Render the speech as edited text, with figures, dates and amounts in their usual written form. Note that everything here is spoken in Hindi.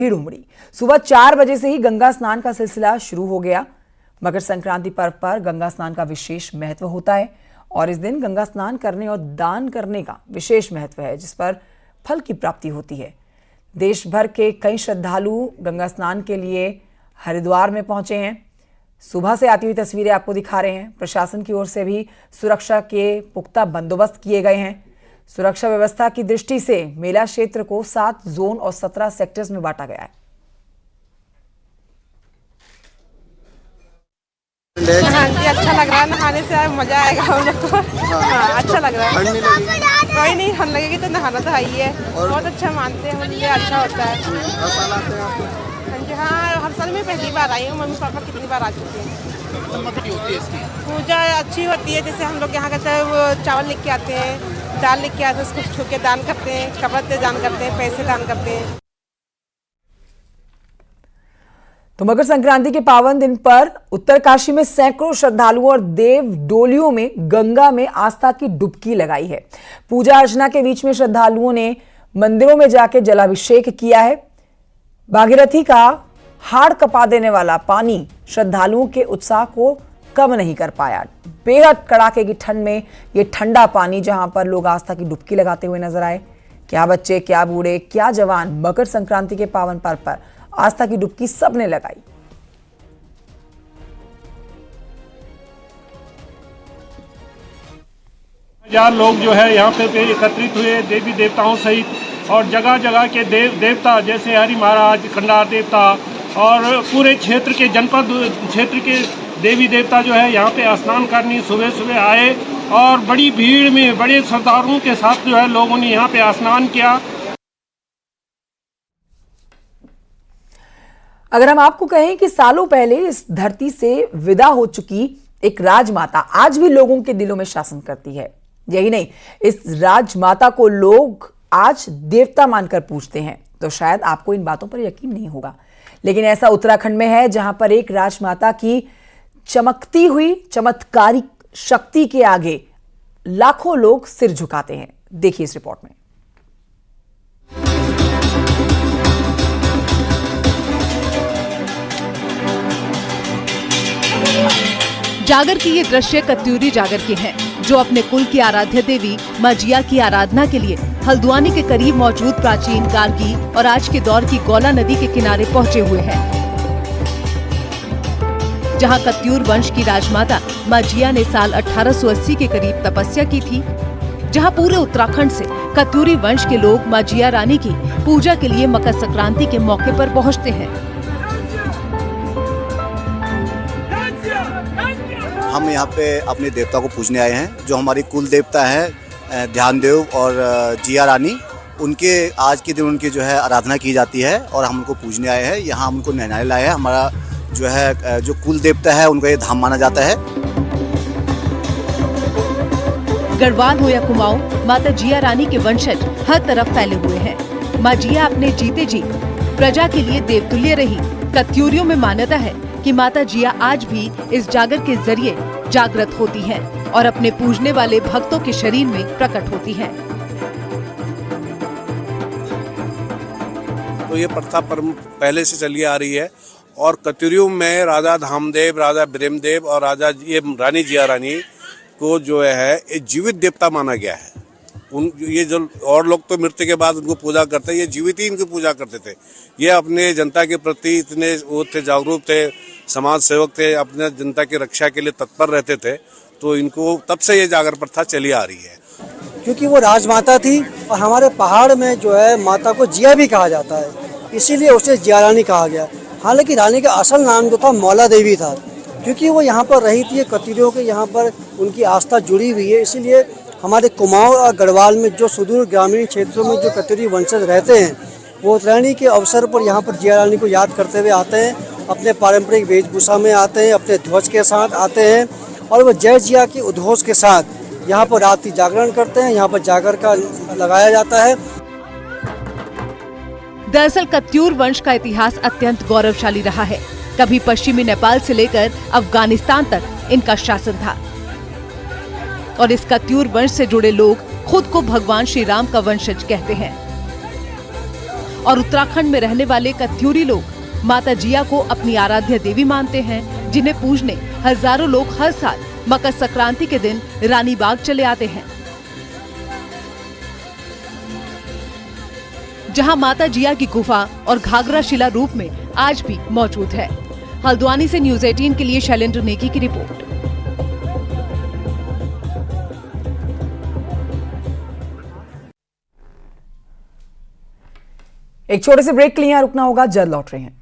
भीड़ उमड़ी। सुबह 4 बजे से ही गंगा स्नान का सिलसिला शुरू हो गया। मकर संक्रांति पर्व पर गंगा स्नान का विशेष महत्व होता है और इस दिन गंगा स्नान करने और दान करने का विशेष महत्व है, जिस पर फल की प्राप्ति होती है। देश भर के कई श्रद्धालु गंगा स्नान के लिए हरिद्वार में पहुंचे हैं। सुबह से आती हुई तस्वीरें आपको दिखा रहे हैं। प्रशासन की ओर से भी सुरक्षा के पुख्ता बंदोबस्त किए गए हैं। सुरक्षा व्यवस्था की दृष्टि से मेला क्षेत्र को 7 जोन और 17 सेक्टर्स में बांटा गया है। हाँ जी, अच्छा लग रहा है। नहाने से मजा आएगा हम लोग को। हाँ, अच्छा लग रहा है। कोई नहीं, ठंड लगेगी तो नहाना तो है ही है। बहुत अच्छा मानते हैं हम, ये अच्छा होता है। हाँ जी, हाँ, हर साल में पहली बार आई हूँ। मम्मी पापा कितनी बार आ चुके हैं। पूजा अच्छी होती है। जैसे हम लोग यहाँ कहते हैं वो चावल लेके आते हैं, दाल लेके आते हैं, उसको छू के दान करते हैं, कपड़े दान करते हैं, पैसे दान करते हैं। तो मकर संक्रांति के पावन दिन पर उत्तरकाशी में सैकड़ों श्रद्धालुओं और देव डोलियों में गंगा में आस्था की डुबकी लगाई है। पूजा अर्चना के बीच में श्रद्धालुओं ने मंदिरों में जाकर जलाभिषेक किया है। भागीरथी का हाड़ कपा देने वाला पानी श्रद्धालुओं के उत्साह को कम नहीं कर पाया। बेहद कड़ाके की ठंड में ये ठंडा पानी जहां पर लोग आस्था की डुबकी लगाते हुए नजर आए। क्या बच्चे, क्या बूढ़े, क्या जवान, मकर संक्रांति के पावन पर्व पर आस्था की डुबकी सबने लगाई। हजार लोग जो है यहाँ पे एकत्रित हुए, देवी देवताओं सहित, और जगह जगह के देवता जैसे हरि महाराज, खंडार देवता और पूरे क्षेत्र के जनपद क्षेत्र के देवी देवता जो है यहाँ पे स्नान करने सुबह सुबह आए और बड़ी भीड़ में बड़े श्रद्धालुओं के साथ जो है लोगों ने यहाँ पे स्नान किया। अगर हम आपको कहें कि सालों पहले इस धरती से विदा हो चुकी एक राजमाता आज भी लोगों के दिलों में शासन करती है। यही नहीं, इस राजमाता को लोग आज देवता मानकर पूजते हैं। तो शायद आपको इन बातों पर यकीन नहीं होगा, लेकिन ऐसा उत्तराखंड में है जहां पर एक राजमाता की चमकती हुई चमत्कारिक शक्ति के आगे लाखों लोग सिर झुकाते हैं। देखिए इस रिपोर्ट में। जागर की ये दृश्य कत्यूरी जागर के हैं, जो अपने कुल की आराध्य देवी मां जिया की आराधना के लिए हल्द्वानी के करीब मौजूद प्राचीन गार्गी और आज के दौर की गौला नदी के किनारे पहुंचे हुए हैं, जहां कत्यूर वंश की राजमाता मां जिया ने साल 1880 के करीब तपस्या की थी, जहां पूरे उत्तराखंड से कत्यूरी वंश के लोग मां जिया रानी की पूजा के लिए मकर संक्रांति के मौके पर पहुंचते हैं। हम यहाँ पे अपने देवता को पूजने आए हैं, जो हमारी कुल देवता है ध्यानदेव और जिया रानी। उनके आज के दिन उनकी जो है आराधना की जाती है और हम उनको पूजने आए हैं। यहाँ हम उनको नहलाने लाए हैं। हमारा जो है जो कुल देवता है उनका ये धाम माना जाता है। गढ़वाल हो या कुमाऊं, माता जिया रानी के वंशज हर तरफ फैले हुए हैं। मां जिया अपने जीते जी प्रजा के लिए देवतुल्य रही। कत्यूरियों में मान्यता है कि माता जिया आज भी इस जागर के जरिए जागृत होती हैं और अपने पूजने वाले भक्तों के शरीर में प्रकट होती हैं। तो ये प्रथा पहले से चली आ रही है और कत्यूरियों में राजा धामदेव, राजा ब्रह्मदेव और रानी जिया रानी को जो है एक जीवित देवता माना गया है। ये जो और लोग तो मृत्यु के बाद उनको पूजा करते हैं, ये जीवित ही इनकी पूजा करते थे। ये अपने जनता के प्रति इतने वो थे, जागरूक थे, समाज सेवक थे, अपने जनता की रक्षा के लिए तत्पर रहते थे। तो इनको तब से ये जागर प्रथा चली आ रही है। क्योंकि वो राजमाता थी और हमारे पहाड़ में जो है माता को जिया भी कहा जाता है, इसीलिए उसे जिया रानी कहा गया। हालांकि रानी का असल नाम जो था मौला देवी था, क्योंकि वो यहाँ पर रही थी। कत्यूरियों के यहाँ पर उनकी आस्था जुड़ी हुई है, इसीलिए हमारे कुमाऊं और गढ़वाल में जो सुदूर ग्रामीण क्षेत्रों में जो कत्यूरी वंशज रहते हैं, वो उत्तरायणी के अवसर पर यहाँ पर जिया रानी को याद करते हुए आते हैं। अपने पारंपरिक वेशभूषा में आते हैं, अपने ध्वज के साथ आते हैं और वो जय जिया के उद्घोष के साथ यहाँ पर रात्रि जागरण करते हैं। यहाँ पर जागर का लगाया जाता है। दरअसल कत्यूर वंश का इतिहास अत्यंत गौरवशाली रहा है। कभी पश्चिमी नेपाल से लेकर अफगानिस्तान तक इनका शासन था और इस कत्यूर वंश से जुड़े लोग खुद को भगवान श्री राम का वंशज कहते हैं। और उत्तराखंड में रहने वाले कत्यूरी लोग माता जिया को अपनी आराध्य देवी मानते हैं, जिन्हें पूजने हजारों लोग हर साल मकर संक्रांति के दिन रानी बाग चले आते हैं, जहां माता जिया की गुफा और घाघरा शिला रूप में आज भी मौजूद है। हल्द्वानी से न्यूज़ 18 के लिए शैलेंद्र नेगी की रिपोर्ट। एक छोटे से ब्रेक के लिए यहाँ रुकना होगा, जल्द लौट रहे हैं।